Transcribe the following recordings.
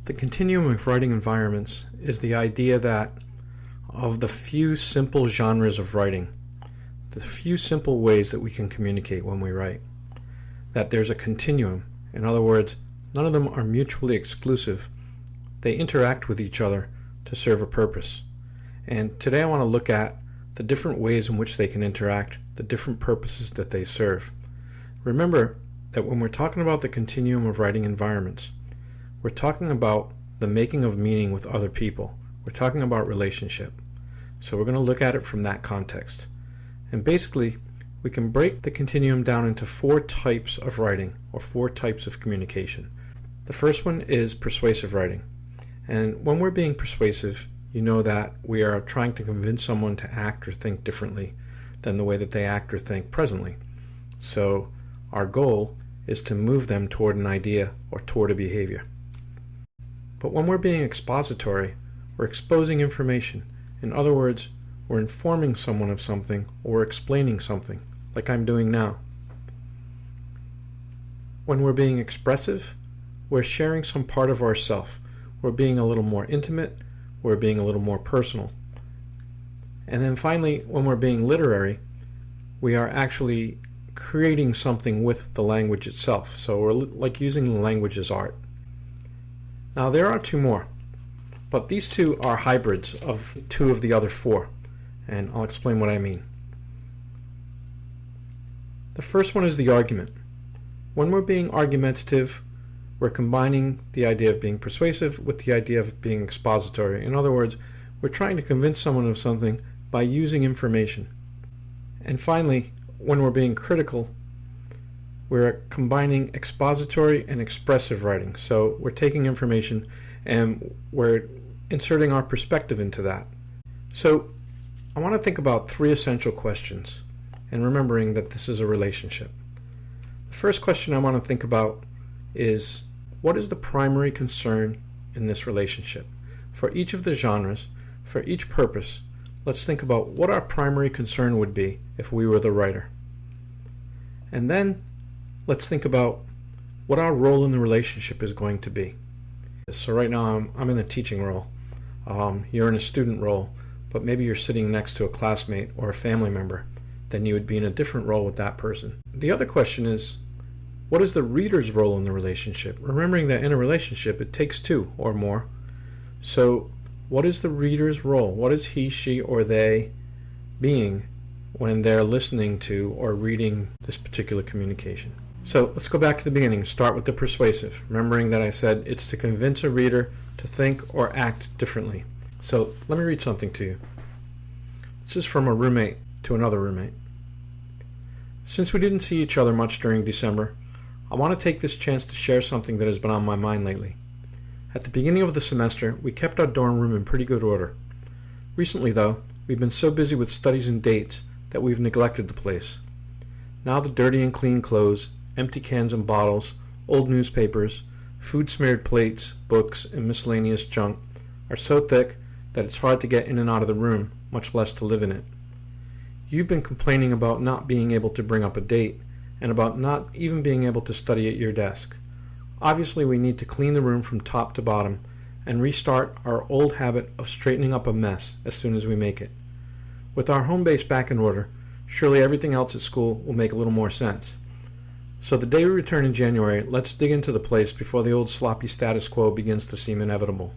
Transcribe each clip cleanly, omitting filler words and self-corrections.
The continuum of writing environments is the idea that of the few simple genres of writing, the few simple ways that we can communicate when we write, that there's a continuum. In other words, none of them are mutually exclusive. They interact with each other to serve a purpose. And today I want to look at the different ways in which they can interact, the different purposes that they serve. Remember that when we're talking about the continuum of writing environments, we're talking about the making of meaning with other people. We're talking about relationship. So we're going to look at it from that context. And basically, we can break the continuum down into 4 types of writing, or 4 types of communication. The first one is persuasive writing. And when we're being persuasive, you know that we are trying to convince someone to act or think differently than the way that they act or think presently. So our goal is to move them toward an idea or toward a behavior. But when we're being expository, we're exposing information. In other words, we're informing someone of something or we're explaining something, like I'm doing now. When we're being expressive, we're sharing some part of ourself. We're being a little more intimate, we're being a little more personal. And then finally, when we're being literary, we are actually creating something with the language itself. So we're like using the language as art. Now there are 2 more, but these 2 are hybrids of 2 of the other 4, and I'll explain what I mean. The first one is the argument. When we're being argumentative, we're combining the idea of being persuasive with the idea of being expository. In other words, we're trying to convince someone of something by using information. And finally, when we're being critical, we're combining expository and expressive writing. So we're taking information and we're inserting our perspective into that. So I want to think about 3 essential questions, and remembering that this is a relationship. The first question I want to think about is, what is the primary concern in this relationship? For each of the genres, for each purpose, let's think about what our primary concern would be if we were the writer. And then let's think about what our role in the relationship is going to be. So right now I'm in the teaching role. You're in a student role, but maybe you're sitting next to a classmate or a family member. Then you would be in a different role with that person. The other question is, what is the reader's role in the relationship? Remembering that in a relationship it takes 2 or more. So what is the reader's role? What is he, she, or they being when they're listening to or reading this particular communication? So let's go back to the beginning. Start with the persuasive, remembering that I said it's to convince a reader to think or act differently. So let me read something to you. This is from a roommate to another roommate. Since we didn't see each other much during December, I want to take this chance to share something that has been on my mind lately. At the beginning of the semester, we kept our dorm room in pretty good order. Recently, though, we've been so busy with studies and dates that we've neglected the place. Now the dirty and clean clothes, empty cans and bottles, old newspapers, food-smeared plates, books, and miscellaneous junk are so thick that it's hard to get in and out of the room, much less to live in it. You've been complaining about not being able to bring up a date, and about not even being able to study at your desk. Obviously, we need to clean the room from top to bottom and restart our old habit of straightening up a mess as soon as we make it. With our home base back in order, surely everything else at school will make a little more sense. So the day we return in January, let's dig into the place before the old sloppy status quo begins to seem inevitable.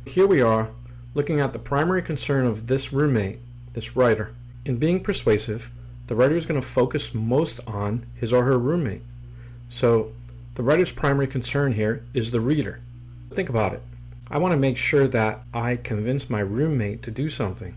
Here we are, looking at the primary concern of this roommate, this writer. In being persuasive, the writer is going to focus most on his or her roommate. So the writer's primary concern here is the reader. Think about it. I want to make sure that I convince my roommate to do something.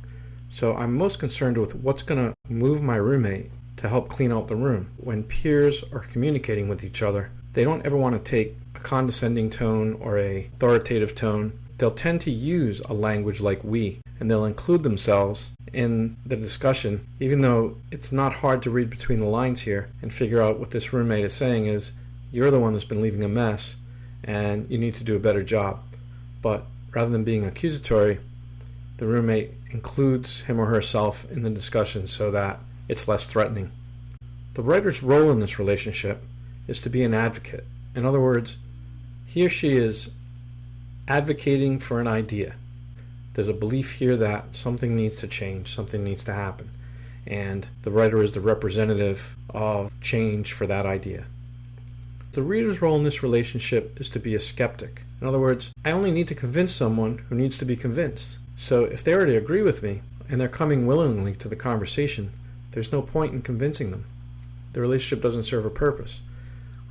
So I'm most concerned with what's going to move my roommate to help clean out the room. When peers are communicating with each other, they don't ever want to take a condescending tone or a authoritative tone. They'll tend to use a language like we, and they'll include themselves in the discussion, even though it's not hard to read between the lines here and figure out what this roommate is saying is, you're the one that's been leaving a mess and you need to do a better job. But rather than being accusatory, the roommate includes him or herself in the discussion so that it's less threatening. The writer's role in this relationship is to be an advocate. In other words, He or she is advocating for an idea. There's a belief here that something needs to change, something needs to happen, and the writer is the representative of change for that idea. The reader's role in this relationship is to be a skeptic. In other words, I only need to convince someone who needs to be convinced. So if they already agree with me and they're coming willingly to the conversation, there's no point in convincing them. The relationship doesn't serve a purpose.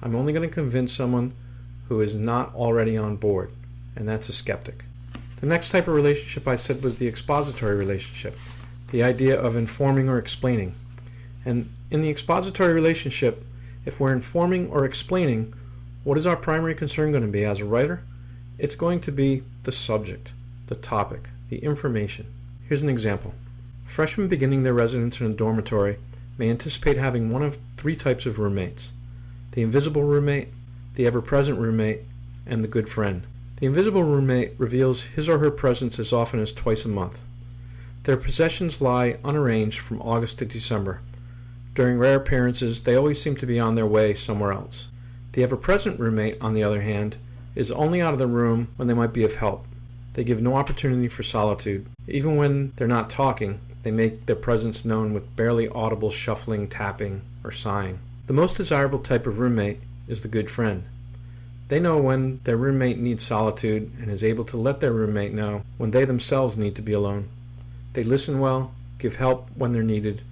I'm only going to convince someone who is not already on board, and that's a skeptic. The next type of relationship I said was the expository relationship, the idea of informing or explaining. And in the expository relationship, if we're informing or explaining, what is our primary concern going to be as a writer? It's going to be the subject, the topic, the information. Here's an example. Freshmen beginning their residence in a dormitory may anticipate having one of three types of roommates: the invisible roommate, the ever-present roommate, and the good friend. The invisible roommate reveals his or her presence as often as twice a month. Their possessions lie unarranged from August to December. During rare appearances, they always seem to be on their way somewhere else. The ever-present roommate, on the other hand, is only out of the room when they might be of help. They give no opportunity for solitude. Even when they're not talking, they make their presence known with barely audible shuffling, tapping, or sighing. The most desirable type of roommate is the good friend. They know when their roommate needs solitude and is able to let their roommate know when they themselves need to be alone. They listen well, give help when they're needed,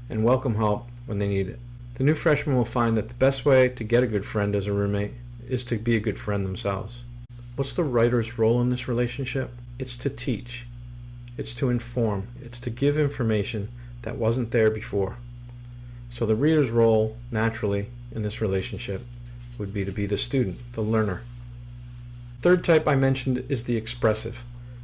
and welcome help when they need it. The new freshmen will find that the best way to get a good friend as a roommate is to be a good friend themselves. What's the writer's role in this relationship? It's to teach. It's to inform. It's to give information that wasn't there before. So the reader's role, naturally, in this relationship would be to be the student, the learner. Third type I mentioned is the expressive.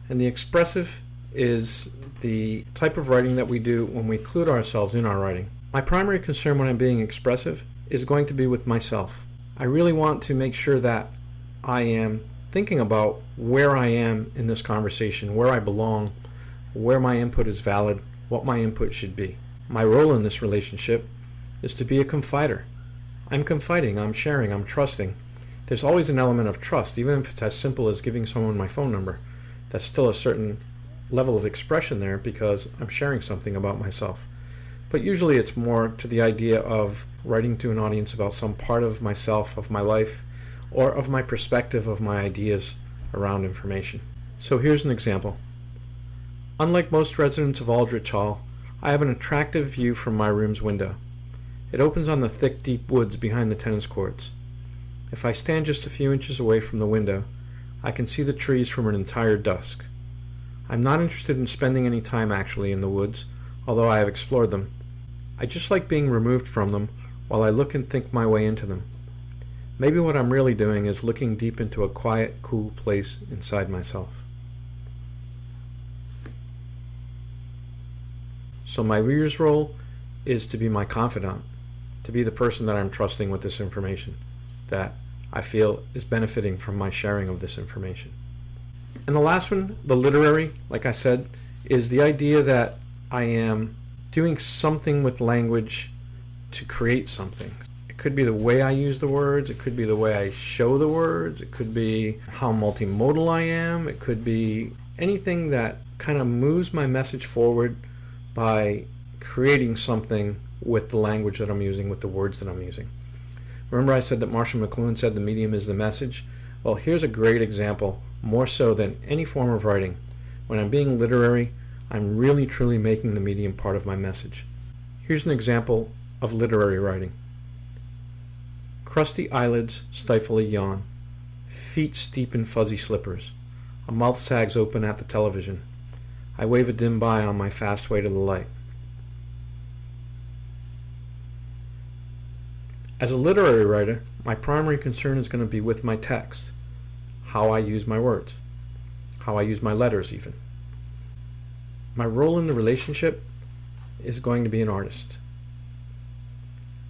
And the expressive is the type of writing that we do when we include ourselves in our writing. My primary concern when I'm being expressive is going to be with myself. I really want to make sure that I am thinking about where I am in this conversation, where I belong, where my input is valid, what my input should be. My role in this relationship is to be a confider. I'm confiding, I'm sharing, I'm trusting. There's always an element of trust, even if it's as simple as giving someone my phone number. That's still a certain level of expression there because I'm sharing something about myself. But usually it's more to the idea of writing to an audience about some part of myself, of my life, or of my perspective, of my ideas around information. So here's an example. Unlike most residents of Aldrich Hall, I have an attractive view from my room's window. It opens on the thick, deep woods behind the tennis courts. If I stand just a few inches away from the window, I can see the trees from an entire dusk. I'm not interested in spending any time actually in the woods, although I have explored them. I just like being removed from them while I look and think my way into them. Maybe what I'm really doing is looking deep into a quiet, cool place inside myself. So my reader's role is to be my confidant, to be the person that I'm trusting with this information, that I feel is benefiting from my sharing of this information. And the last one, the literary, like I said, is the idea that I am doing something with language to create something. It could be the way I use the words, it could be the way I show the words, it could be how multimodal I am, it could be anything that kind of moves my message forward by creating something with the language that I'm using, with the words that I'm using. Remember I said that Marshall McLuhan said the medium is the message? Well, here's a great example, more so than any form of writing. When I'm being literary, I'm really truly making the medium part of my message. Here's an example of literary writing. Crusty eyelids stifle a yawn. Feet steep in fuzzy slippers. A mouth sags open at the television. I wave a dim bye on my fast way to the light. As a literary writer, my primary concern is going to be with my text, how I use my words, how I use my letters even. My role in the relationship is going to be an artist.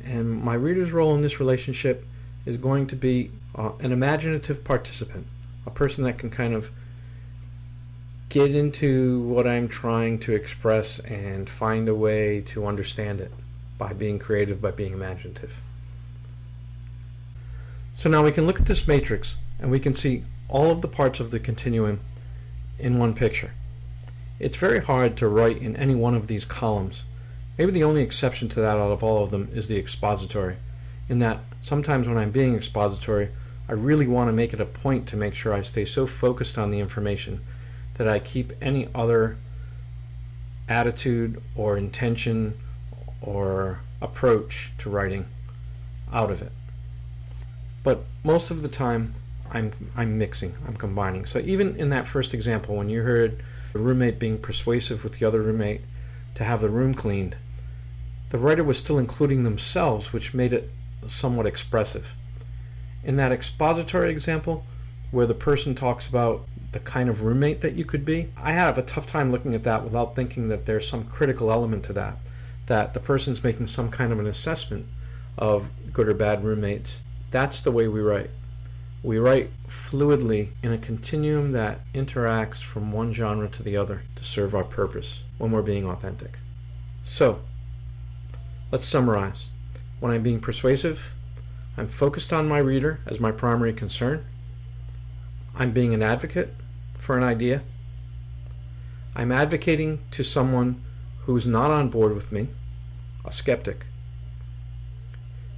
And my reader's role in this relationship is going to be an imaginative participant, a person that can kind of get into what I'm trying to express and find a way to understand it by being creative, by being imaginative. So now we can look at this matrix. and we can see all of the parts of the continuum in one picture. It's very hard to write in any one of these columns. Maybe the only exception to that out of all of them is the expository, in that sometimes when I'm being expository, I really want to make it a point to make sure I stay so focused on the information that I keep any other attitude or intention or approach to writing out of it. But most of the time, I'm mixing, I'm combining. So even in that first example, when you heard the roommate being persuasive with the other roommate to have the room cleaned, the writer was still including themselves, which made it somewhat expressive. In that expository example, where the person talks about the kind of roommate that you could be, I have a tough time looking at that without thinking that there's some critical element to that the person's making some kind of an assessment of good or bad roommates. That's the way we write. We write fluidly in a continuum that interacts from one genre to the other to serve our purpose when we're being authentic. So, let's summarize. When I'm being persuasive, I'm focused on my reader as my primary concern. I'm being an advocate for an idea. I'm advocating to someone who's not on board with me, a skeptic.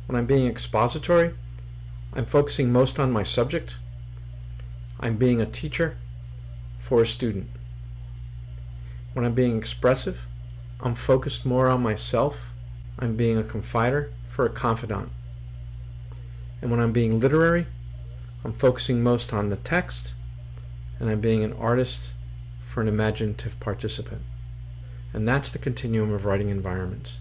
When I'm being expository, I'm focusing most on my subject. I'm being a teacher for a student. When I'm being expressive, I'm focused more on myself. I'm being a confider for a confidant. And when I'm being literary, I'm focusing most on the text, and I'm being an artist for an imaginative participant. And that's the continuum of writing environments.